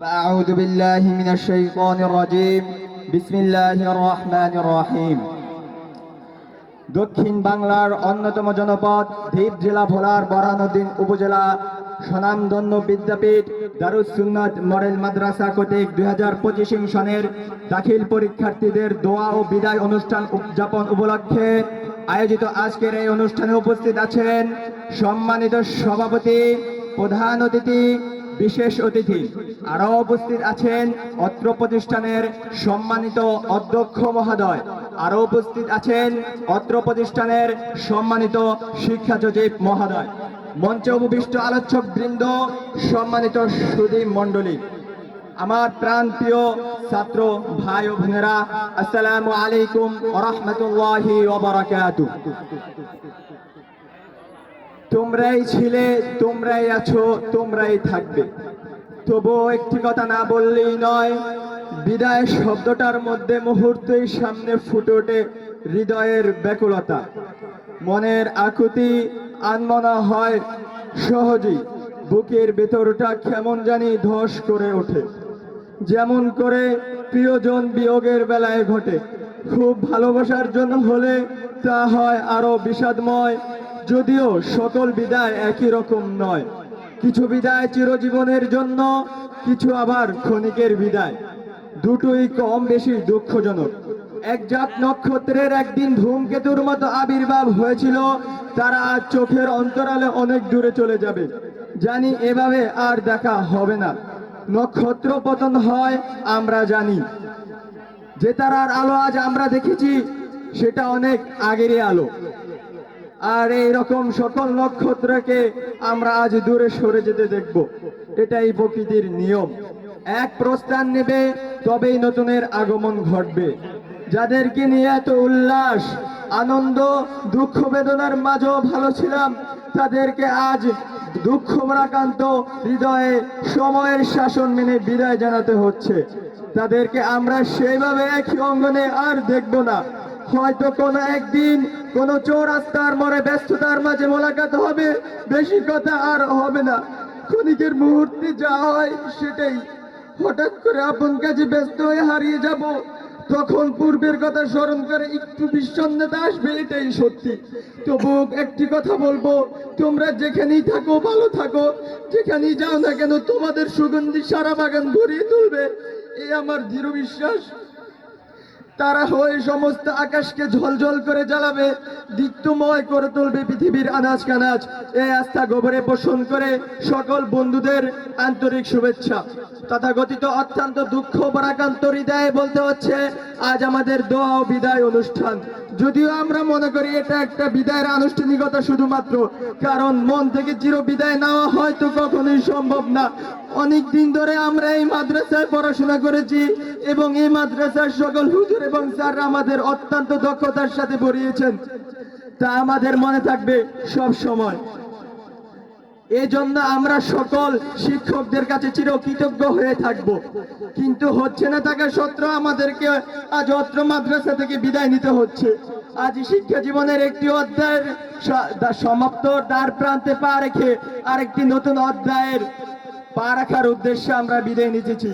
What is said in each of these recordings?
أعوذ بالله من الشيطان الرجيم بسم الله الرحمن الرحيم দক্ষিণ বাংলার অন্যতম জনপদ দ্বীপ জেলা ভোলার বরানউদ্দিন উপজেলা স্বনামধন্য বিদ্যাপীঠ দারুস সুন্নাত মডেল মাদ্রাসা কর্তৃক 2025 সনের দাখিল পরীক্ষার্থীদের দোয়া ও বিদায় অনুষ্ঠান উদযাপন উপলক্ষে আয়োজিত আজকের এই অনুষ্ঠানে উপস্থিত আছেন সম্মানিত সভাপতি, প্রধান অতিথি, বিশেষ অতিথি। আরো উপস্থিত আছেন অত্র প্রতিষ্ঠানের সম্মানিত অধ্যক্ষ মহোদয়। আরো উপস্থিত আছেন অত্র প্রতিষ্ঠানের সম্মানিত শিক্ষা সচিব মহোদয়। মঞ্চে উপবিষ্ট আলোচক বৃন্দ, সম্মানিত সুধী মণ্ডলী, আমার প্রাণপ্রিয় ছাত্র ভাই ও বোনেরা, আসসালামু আলাইকুম ওয়া রাহমাতুল্লাহি ওয়া বারাকাতুহু। তোমরাই ছিলে, তোমরাই আছো, তোমরাই থাকবে। তবুও একটি কথা না বললেই নয়, বিদায় শব্দটার মধ্যে মুহূর্তেই সামনে ফুটে ওঠে হৃদয়ের ব্যাকুলতা, মনের আকুতি। আনমনা হয় সহজেই, বুকের ভেতরটা কেমন জানি ধস করে ওঠে, যেমন করে প্রিয়জন বিয়োগের বেলায় ঘটে। খুব ভালোবাসার জন্য হলে তা হয় আরো বিষাদময়। যদিও সকল বিদায় একই রকম নয়, কিছু বিদায় চিরজীবনের জন্য, কিছু আবার ক্ষণিকের বিদায়। দুটোই কম বেশি দুঃখজনক। একজাত নক্ষত্রের একদিন ধূমকেতুর মতো আবির্ভাব হয়েছিল, তারা আজ চোখের অন্তরালে অনেক দূরে চলে যাবে। জানি এভাবে আর দেখা হবে না। নক্ষত্র পতন হয় আমরা জানি, যে তারার আলো আজ আমরা দেখেছি সেটা অনেক আগেরই আলো। আর এই রকম সকল নক্ষত্রকে আমরা আজ দূরে সরে যেতে দেখব। এটাই প্রকৃতির নিয়ম। এক প্রস্থান নেবে, তবেই নতুনের আগমন ঘটবে। যাদেরকে নিয়ে এত উল্লাস, আনন্দ, দুঃখ বেদনার মাঝেও ভালো ছিলাম, তাদেরকে আজ দুঃখ ভারাক্রান্ত হৃদয়ে সময়ের শাসন মেনে বিদায় জানাতে হচ্ছে। তাদেরকে আমরা সেইভাবে একই অঙ্গনে আর দেখব না। হয়তো কোনো একদিন কোনো চৌরাস্তার মোড়ে ব্যস্ততার মাঝে মোলাকাত হবে, বেশি কথা আর হবে না। ক্ষণিকের মুহূর্তে যা হয় সেটাই। হঠাৎ করে আপন কাজে ব্যস্ত হয়ে হারিয়ে যাব, তখন পূর্বের কথা স্মরণ করে একটু বিষণ্ণতা আসবে, এটাই সত্যি। তবু একটি কথা বলবো, তোমরা যেখানেই থাকো ভালো থাকো, যেখানেই যাও না কেন তোমাদের সুগন্ধি সারা বাগান ভরিয়ে তুলবে, এই আমার দৃঢ় বিশ্বাস। তারা হয়ে সমস্ত আকাশকে ঝলঝল করে জ্বালাবে, দীপ্তময় করে তুলবে পৃথিবীর আনাজ কানাজ। এই আস্থা গোবরে পোষণ করে সকল বন্ধুদের আন্তরিক শুভেচ্ছা। তথাকথিত অত্যন্ত দুঃখ পরাক্রান্ত হৃদয়ে বলতে হচ্ছে, আজ আমাদের দোয়া ও বিদায় অনুষ্ঠান। যদিও আমরা মনে করি এটা একটা বিদায়ের আনুষ্ঠানিকতা শুধুমাত্র, কারণ মন থেকে চির বিদায় নেওয়া হয়তো কখনোই সম্ভব না। অনেক দিন ধরে আমরা এই মাদ্রাসায় পড়াশোনা করেছি এবং এই মাদ্রাসার সকল হুজুর এবং স্যাররা আমাদের অত্যন্ত দক্ষতার সাথে পড়িয়েছেন, তা আমাদের মনে থাকবে সব সময়। এই জন্য আমরা সকল শিক্ষকদের কাছে চিরকৃতজ্ঞ হয়ে থাকব। কিন্তু হচ্ছে না থাকা সত্ত্বেও আমাদেরকে আজ অত্র মাদ্রাসা থেকে বিদায় নিতে হচ্ছে। আজ শিক্ষা জীবনের একটি অধ্যায়ের সমাপ্ত দ্বার প্রান্তে পা রেখে আরেকটি নতুন অধ্যায়ের পা রাখার উদ্দেশ্যে আমরা বিদায় নিতেছি।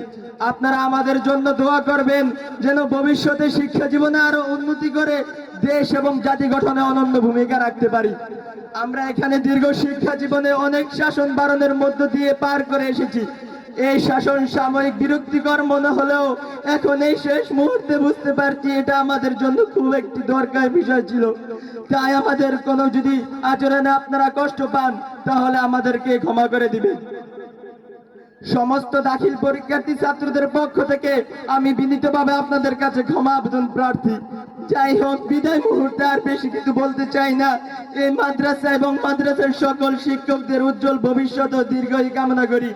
আপনারা আমাদের জন্য দোয়া করবেন, যেন ভবিষ্যতে শিক্ষা জীবনে আরো উন্নতি করে দেশ এবং জাতি গঠনে অনন্য ভূমিকা রাখতে পারি। আমরা এখানে দীর্ঘ শিক্ষা জীবনে অনেক শাসন বারণের মধ্য দিয়ে পার করে এসেছি। এই শাসন সাময়িক বিরক্তিকর মনে হলেও এখন এই শেষ মুহূর্তে বুঝতে পারছি এটা আমাদের জন্য খুব একটি দরকার বিষয় ছিল। তাই আমাদের কোনো যদি আচরণে আপনারা কষ্ট পান, তাহলে আমাদেরকে ক্ষমা করে দিবেন। সমস্ত দাখিল পরীক্ষার্থী ছাত্রদের পক্ষ থেকে আমি বিনীতভাবে আপনাদের কাছে ক্ষমা আবেদন প্রার্থী। যাই হোক, বিদায় মুহূর্তে আর বেশি কিছু বলতে চাই না। এই মাদ্রাসা এবং মাদ্রাসার সকল শিক্ষকদের উজ্জ্বল ভবিষ্যৎ ও দীর্ঘায়ু কামনা করি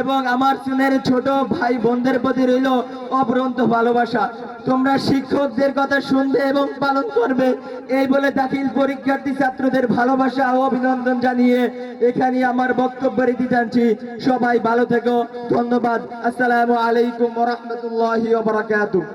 এবং আমার সিনিয়র ছোট ভাই বোনদের প্রতি রইল অপরন্ত ভালোবাসা। তোমরা শিক্ষকদের কথা শুনবে এবং পালন করবে, এই বলে দাখিল পরীক্ষার্থী ছাত্রদের ভালোবাসা ও অভিনন্দন জানিয়ে এখানে আমার বক্তব্য রেখে যাচ্ছি। সবাই ভালো থেকো, ধন্যবাদ। আসসালামু আলাইকুম ওয়া রাহমাতুল্লাহি ওয়া বারাকাতুহু।